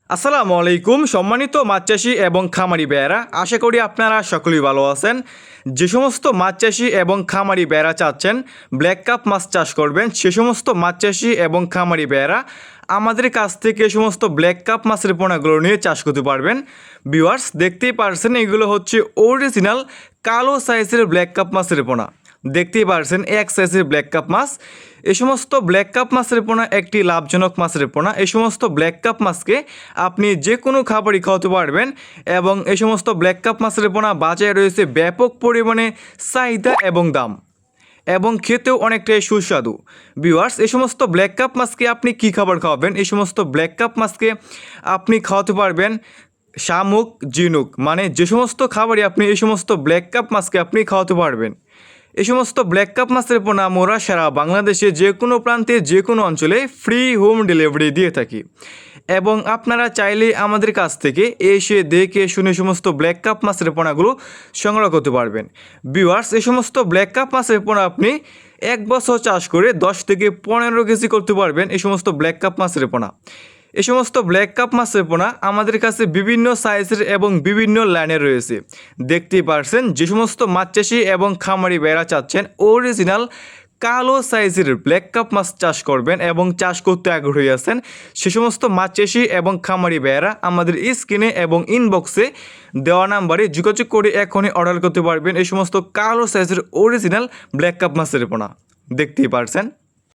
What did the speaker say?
আসসালামু আলাইকুম সম্মানিত মাছ চাষি এবং খামারি ভাইয়েরা, আশা করি আপনারা সকলেই ভালো আছেন। যে সমস্ত মাছ চাষি এবং খামারি ভাইয়েরা চাচ্ছেন ব্ল্যাক কাপ মাছ চাষ করবেন, সে সমস্ত মাছ চাষি এবং খামারি ভাইয়েরা আমাদের কাছ থেকে এই সমস্ত ব্ল্যাক কাপ মাছের পোনাগুলো নিয়ে চাষ করতে পারবেন। ভিউয়ার্স, দেখতেই পারছেন এগুলো হচ্ছে অরিজিনাল কালো সাইজের ব্ল্যাক কাপ মাছের পোনা। দেখতেই পারছেন এক সাইজের ব্ল্যাক কাপ মাছ। এই সমস্ত ব্ল্যাক কাপ মাছের পোনা একটি লাভজনক মাছের পোনা। এই সমস্ত ব্ল্যাক কাপ মাছকে আপনি যে কোনো খাবারই খাওয়াতে পারবেন এবং এই সমস্ত ব্ল্যাক কাপ মাছের পোনা বাজারে রয়েছে ব্যাপক পরিমাণে চাহিদা এবং দাম, এবং খেতেও অনেকটাই সুস্বাদু। ভিউয়ার্স, এই সমস্ত ব্ল্যাক কাপ মাছকে আপনি কী খাবার খাওয়াবেন? এই সমস্ত ব্ল্যাক কাপ মাছকে আপনি খাওয়াতে পারবেন শামুক, ঝিনুক, মানে যে সমস্ত খাবারই আপনি এই সমস্ত ব্ল্যাক কাপ মাছকে আপনি খাওয়াতে পারবেন। এই সমস্ত ব্ল্যাক কাপ মাছের পোনা মোরা সারা বাংলাদেশে যে কোনো প্রান্তে যে কোনো অঞ্চলে ফ্রি হোম ডেলিভারি দিয়ে থাকি, এবং আপনারা চাইলে আমাদের কাছ থেকে এসে দেখে শুনে সমস্ত ব্ল্যাক কাপ মাছের পোনাগুলো সংগ্রহ করতে পারবেন। ভিউয়ার্স, এই সমস্ত ব্ল্যাক কাপ মাছের পোনা আপনি 1 বছর চাষ করে 10 থেকে 15 কেজি করতে পারবেন। এই সমস্ত ব্ল্যাক কাপ মাছের পোনা, এই সমস্ত ব্ল্যাক কাপ মাছের পোনা আমাদের কাছে বিভিন্ন সাইজের এবং বিভিন্ন লাইনের রয়েছে। দেখতেই পারছেন যে সমস্ত মাছ চাষি এবং খামারি ভাইয়েরা চাচ্ছেন অরিজিনাল কালো সাইজের ব্ল্যাক কাপ মাছ চাষ করবেন এবং চাষ করতে আগ্রহী আছেন, সে সমস্ত মাছ চাষি এবং খামারি ভাইয়েরা আমাদের স্ক্রিনে এবং ইনবক্সে দেওয়া নাম্বারে যোগাযোগ করে এখনই অর্ডার করতে পারবেন এই সমস্ত কালো সাইজের অরিজিনাল ব্ল্যাক কাপ মাছের পোনা। দেখতেই পারছেন।